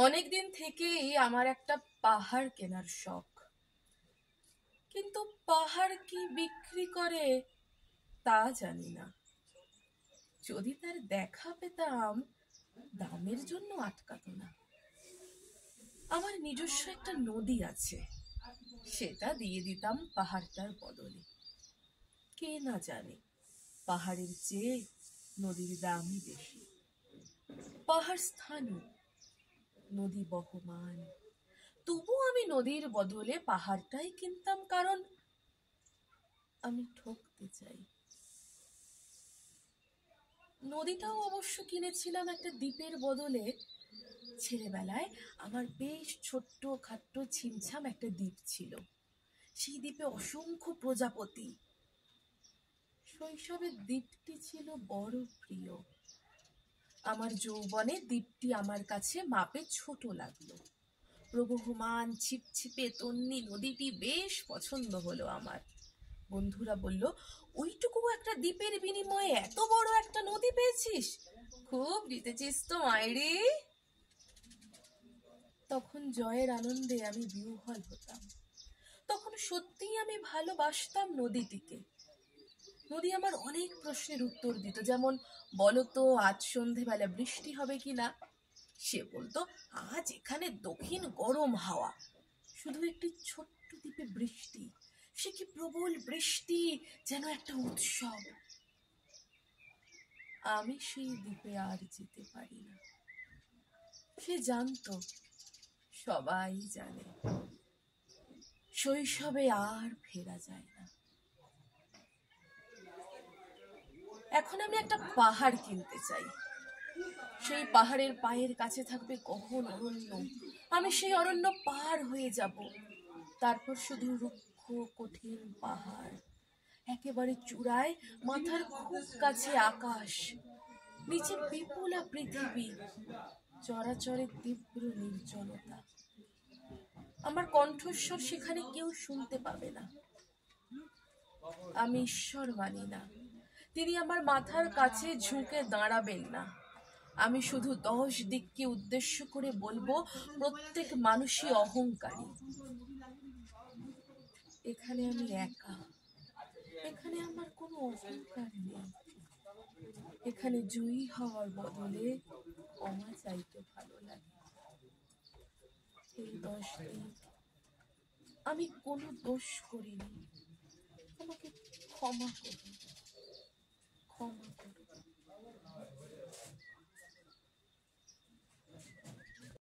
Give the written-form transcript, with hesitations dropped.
অনেকদিন থেকেই আমার একটা পাহাড় কেনার শখ, কিন্তু পাহাড় কি বিক্রি করে তা জানি না। যদি তার দেখা পেতাম, দামের জন্য আটকাতো না। আমার নিজস্ব একটা নদী আছে, সেটা দিয়ে দিতাম পাহাড়টার বদলে। কে না জানে পাহাড়ের চেয়ে নদীর দামই বেশি। পাহাড় স্থানীয়, নদী বহমান, তবু আমি নদীর বদলে পাহাড়টাই কিনতাম, কারণ আমি ঠকতে চাই। নদীটাও অবশ্য কিনেছিলাম একটা দ্বীপের বদলে। ছেলেবেলায় আমার বেশ ছোট্ট খাট্ট ছিমছাম একটা দ্বীপ ছিল। সেই দ্বীপে অসংখ্য প্রজাপতি। শৈশবের দ্বীপটি ছিল বড় প্রিয়। আমার যৌবনে দ্বীপটি আমার কাছে মাপে ছোট লাগলো। প্রবহমান ছিপছিপে তন্নি নদীটি বেশ পছন্দ হলো আমার। বন্ধুরা বলল, ওইটুকু একটা দ্বীপের বিনিময়ে এত বড় একটা নদী পেয়েছিস, খুব জিতেছিস তো মায়েরি। তখন জয়ের আনন্দে আমি বিহ্বল হতাম। তখন সত্যিই আমি ভালোবাসতাম নদীটিকে। নদী আমার অনেক প্রশ্নের উত্তর দিত, যেমন, বলতো আজ সন্ধেবেলা বৃষ্টি হবে কিনা। সে বলতো, আজ এখানে দক্ষিণ গরম হাওয়া। শুধু একটি ছোট্ট দ্বীপে বৃষ্টি, সে কি প্রবল বৃষ্টি, যেন একটা উৎসব। আমি সেই দ্বীপে আর যেতে পারি না। সে জানতো, সবাই জানে, শৈশবে আর ফেরা যায় না। এখন আমি একটা পাহাড় কিনতে চাই। সেই পাহাড়ের পায়ের কাছে থাকবে গহন অরণ্য। আমি সেই অরণ্য পার হয়ে যাব। তারপর শুধু রুক্ষ কঠিন পাহাড়, একেবারে চূড়ায় মাথার খুব কাছে আকাশ, নিচে বিপুলা পৃথিবী, চরাচরের তীব্র নির্জনতা। আমার কণ্ঠস্বর সেখানে কেউ শুনতে পাবে না। আমি ঈশ্বর মানি না, তিনি আমার মাথার কাছে ঝুঁকে দাঁড়াবেন না। আমি শুধু 10 দিককে উদ্দেশ্য করে বলবো, প্রত্যেক মানুষই অহংকারী। এখানে আমি একা, এখানে আমার কোনো অহংকার নেই। এখানে জয়ী হওয়ার বদলে ক্ষমা চাইতে ভালো লাগে। এই 10 দিন আমি কোনো দোষ করিনি, আমাকে ক্ষমা করুন, ক্ষমা করুন।